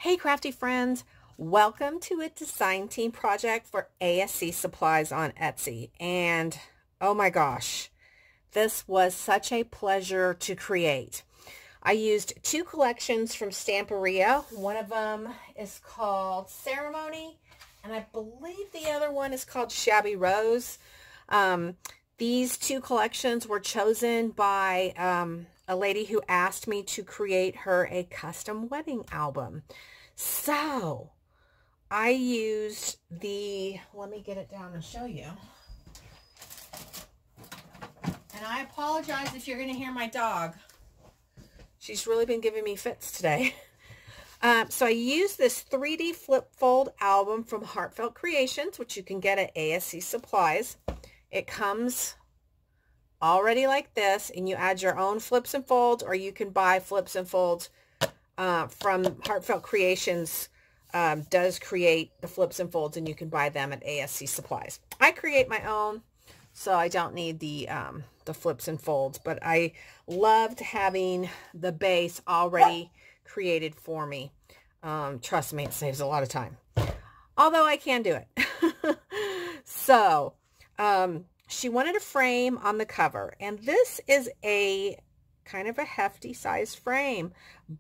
Hey crafty friends, welcome to a design team project for ASC Supplies on Etsy. And oh my gosh, this was such a pleasure to create. I used two collections from Stamperia. One of them is called Ceremony, and I believe the other one is called Shabby Rose. These two collections were chosen by a lady who asked me to create her a custom wedding album. So I used let me get it down and show you. And I apologize if you're going to hear my dog. She's really been giving me fits today. So I used this 3D flip fold album from Heartfelt Creations, which you can get at ASC Supplies. It comes already like this, and you add your own flips and folds, or you can buy flips and folds from Heartfelt Creations. Does create the flips and folds, and you can buy them at ASC Supplies. I create my own, so I don't need the flips and folds, but I loved having the base already created for me. Trust me, it saves a lot of time, although I can do it. So she wanted a frame on the cover, and this is a kind of a hefty size frame,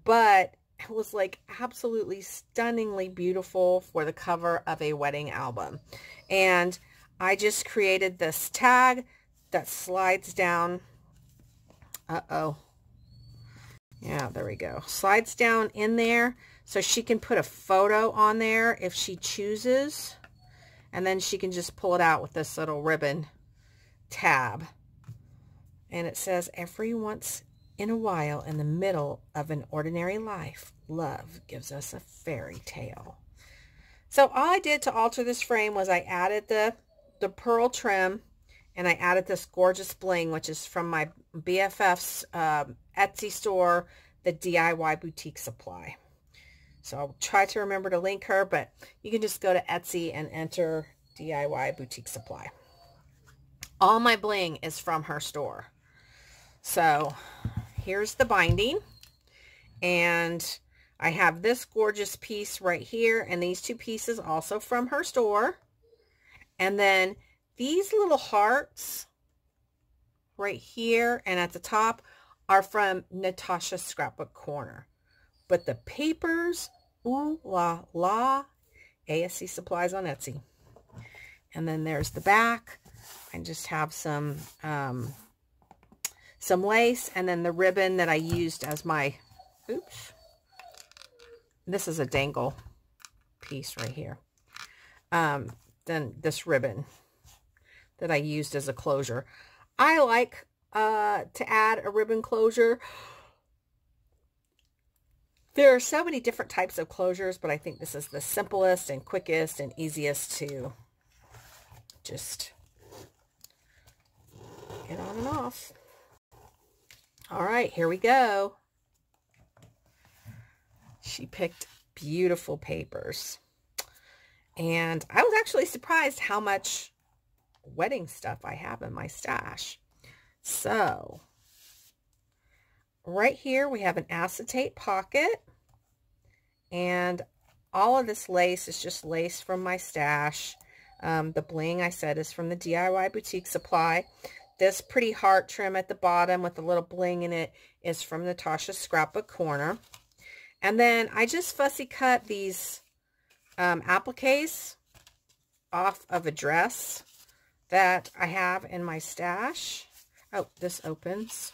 but it was like absolutely stunningly beautiful for the cover of a wedding album. And I just created this tag that slides down. Yeah, there we go. Slides down in there, so she can put a photo on there if she chooses, and then she can just pull it out with this little ribbon tab. And it says, every once in a while, in the middle of an ordinary life, love gives us a fairy tale. So all I did to alter this frame was I added the pearl trim, and I added this gorgeous bling, which is from my BFF's Etsy store, the DIY Boutique Supply. So I'll try to remember to link her, but you can just go to Etsy and enter DIY Boutique Supply. All my bling is from her store. So here's the binding, and I have this gorgeous piece right here, and these two pieces also from her store. And then these little hearts right here and at the top are from Natasha's Scrapbook Corner. But the papers, ooh la la, ASC Supplies on Etsy. And then there's the back. I just have some lace, and then the ribbon that I used as my, oops, this is a dangle piece right here. Then this ribbon that I used as a closure. I like to add a ribbon closure. There are so many different types of closures, but I think this is the simplest and quickest and easiest to just get on and off. All right, here we go. She picked beautiful papers. And I was actually surprised how much wedding stuff I have in my stash. So, right here we have an acetate pocket. And all of this lace is just lace from my stash. The bling, I said, is from the DIY Boutique Supply. This pretty heart trim at the bottom with a little bling in it is from Natasha's Scrapbook Corner. And then I just fussy cut these appliques off of a dress that I have in my stash. Oh, this opens.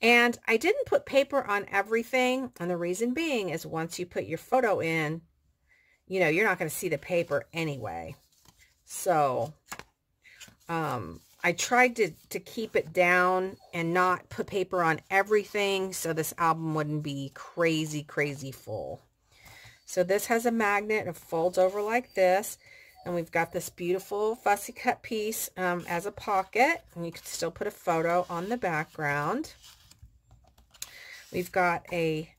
And I didn't put paper on everything, and the reason being is once you put your photo in, you know, you're not going to see the paper anyway. So I tried to keep it down and not put paper on everything, so this album wouldn't be crazy full. So this has a magnet. It folds over like this, and we've got this beautiful fussy cut piece as a pocket, and you can still put a photo on the background. We've got a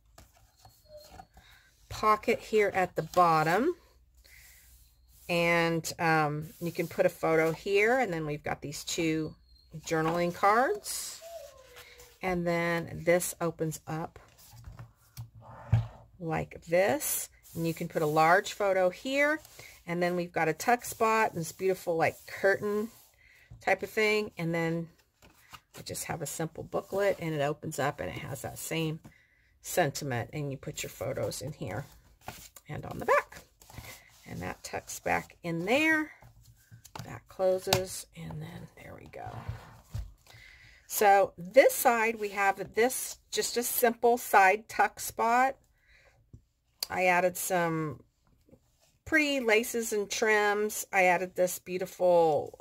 pocket here at the bottom, and you can put a photo here, and then we've got these two journaling cards, and then this opens up like this. And you can put a large photo here. And then we've got a tuck spot and this beautiful like curtain type of thing. And then I just have a simple booklet and it opens up and it has that same sentiment. And you put your photos in here and on the back. And that tucks back in there. That closes, and then there we go. So this side, we have this, just a simple side tuck spot. I added some pretty laces and trims. I added this beautiful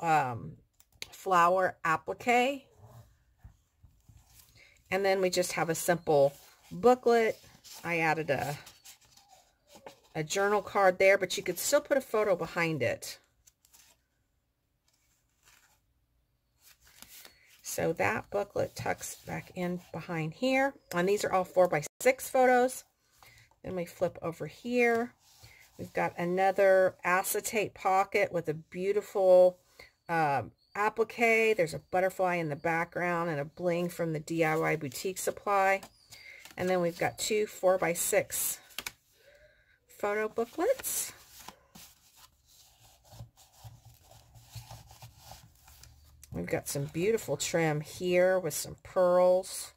flower applique. And then we just have a simple booklet. I added a journal card there, but you could still put a photo behind it. So that booklet tucks back in behind here. And these are all 4x6 photos. Then we flip over here. We've got another acetate pocket with a beautiful applique. There's a butterfly in the background and a bling from the DIY Boutique Supply. And then we've got two 4x6 photo booklets. We've got some beautiful trim here with some pearls.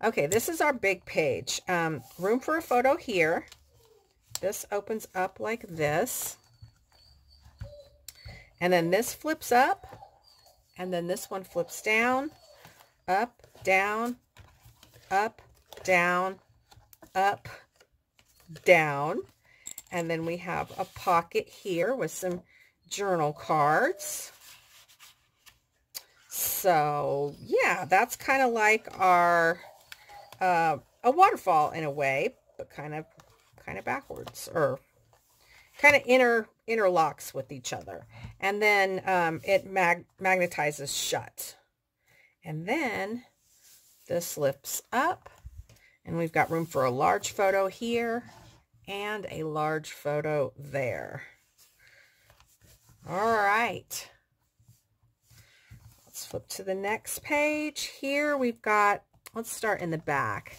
Okay, this is our big page. Room for a photo here. This opens up like this. And then this flips up. And then this one flips down, up, down, up, down, up, down. And then we have a pocket here with some journal cards. So yeah, that's kind of like our a waterfall in a way, but kind of backwards, or kind of interlocks with each other. And then it magnetizes shut. And then this lifts up, and we've got room for a large photo here and a large photo there. All right. Let's flip to the next page. Here we've got, let's start in the back.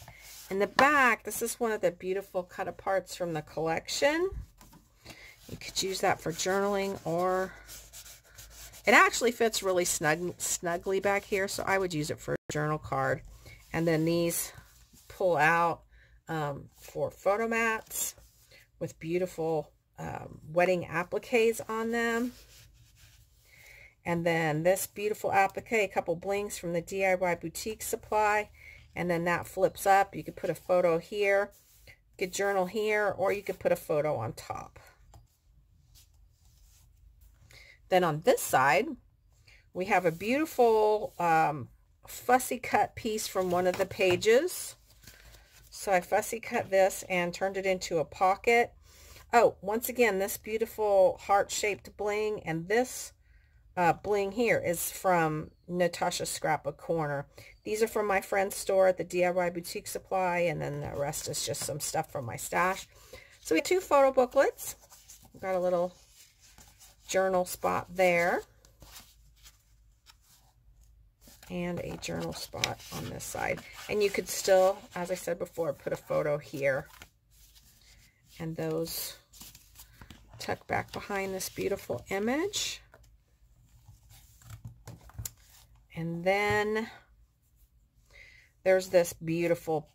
In the back, this is one of the beautiful cut aparts from the collection. You could use that for journaling, or it actually fits really snugly back here, so I would use it for a journal card. And then these pull out for photo mats with beautiful wedding appliques on them. And then this beautiful applique, a couple blings from the DIY Boutique Supply. And then that flips up. You could put a photo here, you could journal here, or you could put a photo on top. Then on this side, we have a beautiful fussy cut piece from one of the pages. So I fussy cut this and turned it into a pocket. Oh, once again, this beautiful heart-shaped bling, and this bling here is from Natasha's Scrapbook Corner. These are from my friend's store at the DIY Boutique Supply, and then the rest is just some stuff from my stash. So we have two photo booklets. We've got a little journal spot there, and a journal spot on this side. And you could still, as I said before, put a photo here. And those tuck back behind this beautiful image. And then there's this beautiful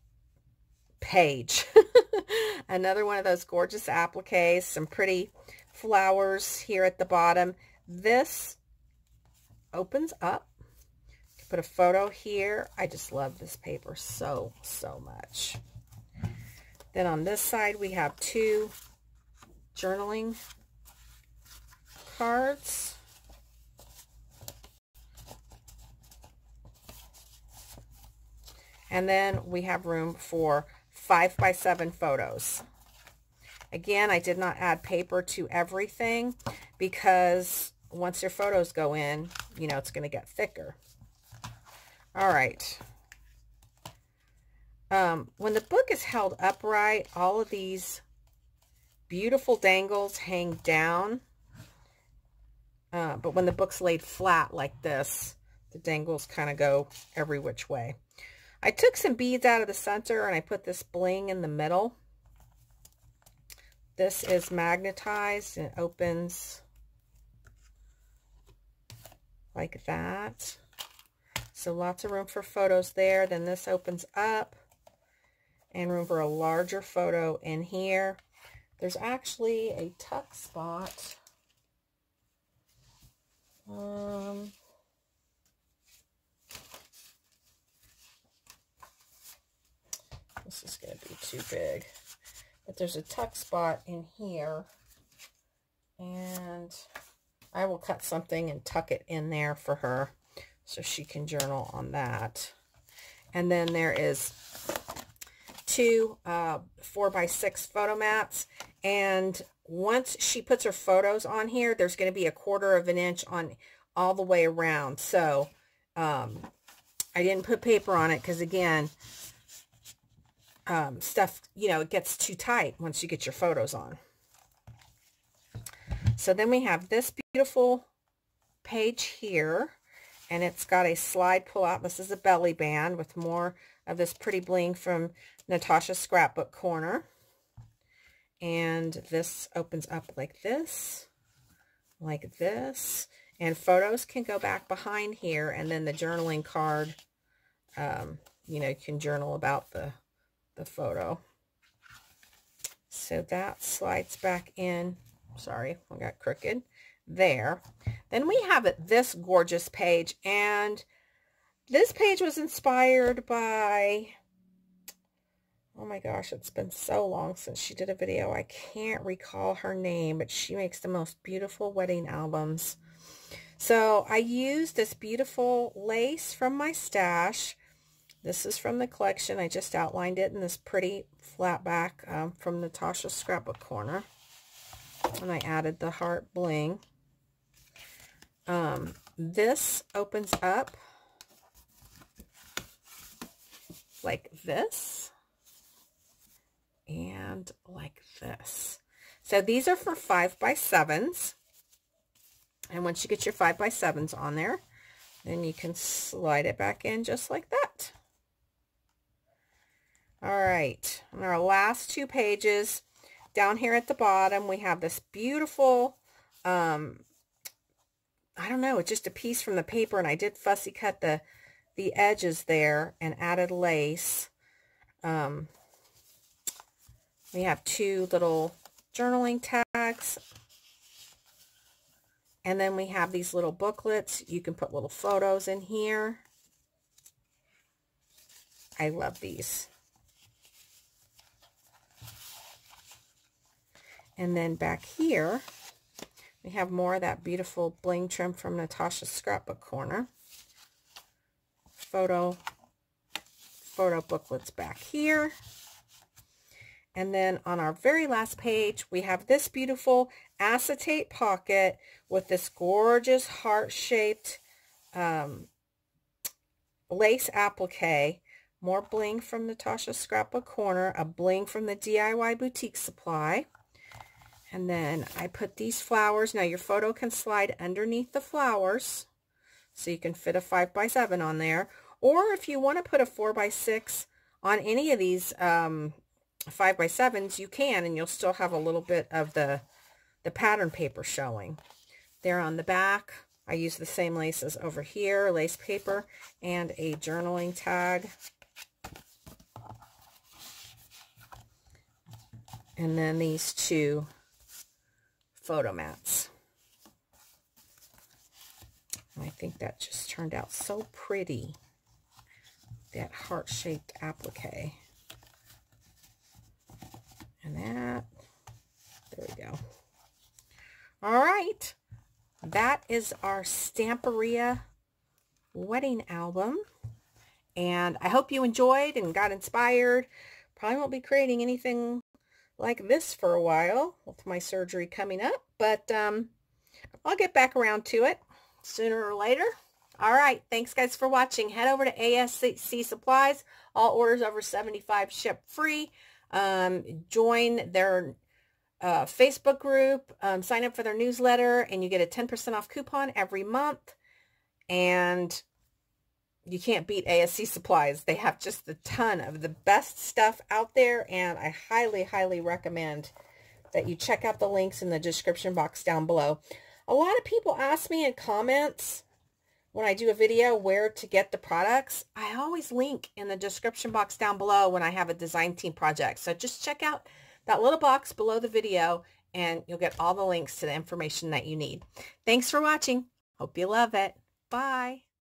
page. Another one of those gorgeous appliques, some pretty flowers here at the bottom. This opens up. You can put a photo here. I just love this paper so much. Then on this side we have two journaling cards. And then we have room for 5x7 photos. Again, I did not add paper to everything because once your photos go in, you know, it's going to get thicker. All right. When the book is held upright, all of these beautiful dangles hang down. But when the book's laid flat like this, the dangles kind of go every which way. I took some beads out of the center and I put this bling in the middle. This is magnetized and it opens like that. So lots of room for photos there. Then this opens up and room for a larger photo in here. There's actually a tuck spot. This is going to be too big. But there's a tuck spot in here. And I will cut something and tuck it in there for her so she can journal on that. And then there is two 4x6 photo mats. And once she puts her photos on here, there's going to be 1/4 of an inch on all the way around. So I didn't put paper on it because, again, stuff, you know, it gets too tight once you get your photos on. So then we have this beautiful page here, and it's got a slide pull out. This is a belly band with more of this pretty bling from Natasha's Scrapbook Corner. And this opens up like this, and photos can go back behind here, and then the journaling card, you know, you can journal about the photo. So that slides back in. Sorry, I got crooked there. Then we have this gorgeous page, and this page was inspired by, oh my gosh, it's been so long since she did a video. I can't recall her name, but she makes the most beautiful wedding albums. So I used this beautiful lace from my stash. This is from the collection. I just outlined it in this pretty flat back from Natasha's Scrapbook Corner. And I added the heart bling. This opens up like this and like this. So these are for 5x7s. And once you get your 5x7s on there, then you can slide it back in just like that. All right, on our last two pages, down here at the bottom, we have this beautiful, I don't know, it's just a piece from the paper, and I did fussy cut the edges there and added lace. We have two little journaling tags. And then we have these little booklets. You can put little photos in here. I love these. And then back here, we have more of that beautiful bling trim from Natasha's Scrapbook Corner. Photo booklets back here. And then on our very last page, we have this beautiful acetate pocket with this gorgeous heart-shaped lace applique. More bling from Natasha's Scrapbook Corner, a bling from the DIY Boutique Supply. And then I put these flowers. Now your photo can slide underneath the flowers, so you can fit a 5x7 on there. Or if you want to put a 4x6 on any of these 5x7s, you can, and you'll still have a little bit of the pattern paper showing. There on the back, I use the same laces over here, lace paper, and a journaling tag. And then these two photo mats. And I think that just turned out so pretty. That heart-shaped applique. And that, there we go. All right. That is our Stamperia wedding album. And I hope you enjoyed and got inspired. Probably won't be creating anything like this for a while with my surgery coming up, but I'll get back around to it sooner or later. All right, thanks guys for watching. Head over to ASC Supplies. All orders over $75 ship free. Join their Facebook group, sign up for their newsletter, and you get a 10% off coupon every month. And you can't beat ASC Supplies. They have just a ton of the best stuff out there, and I highly, highly recommend that you check out the links in the description box down below. A lot of people ask me in comments when I do a video where to get the products. I always link in the description box down below when I have a design team project. So just check out that little box below the video and you'll get all the links to the information that you need. Thanks for watching. Hope you love it. Bye.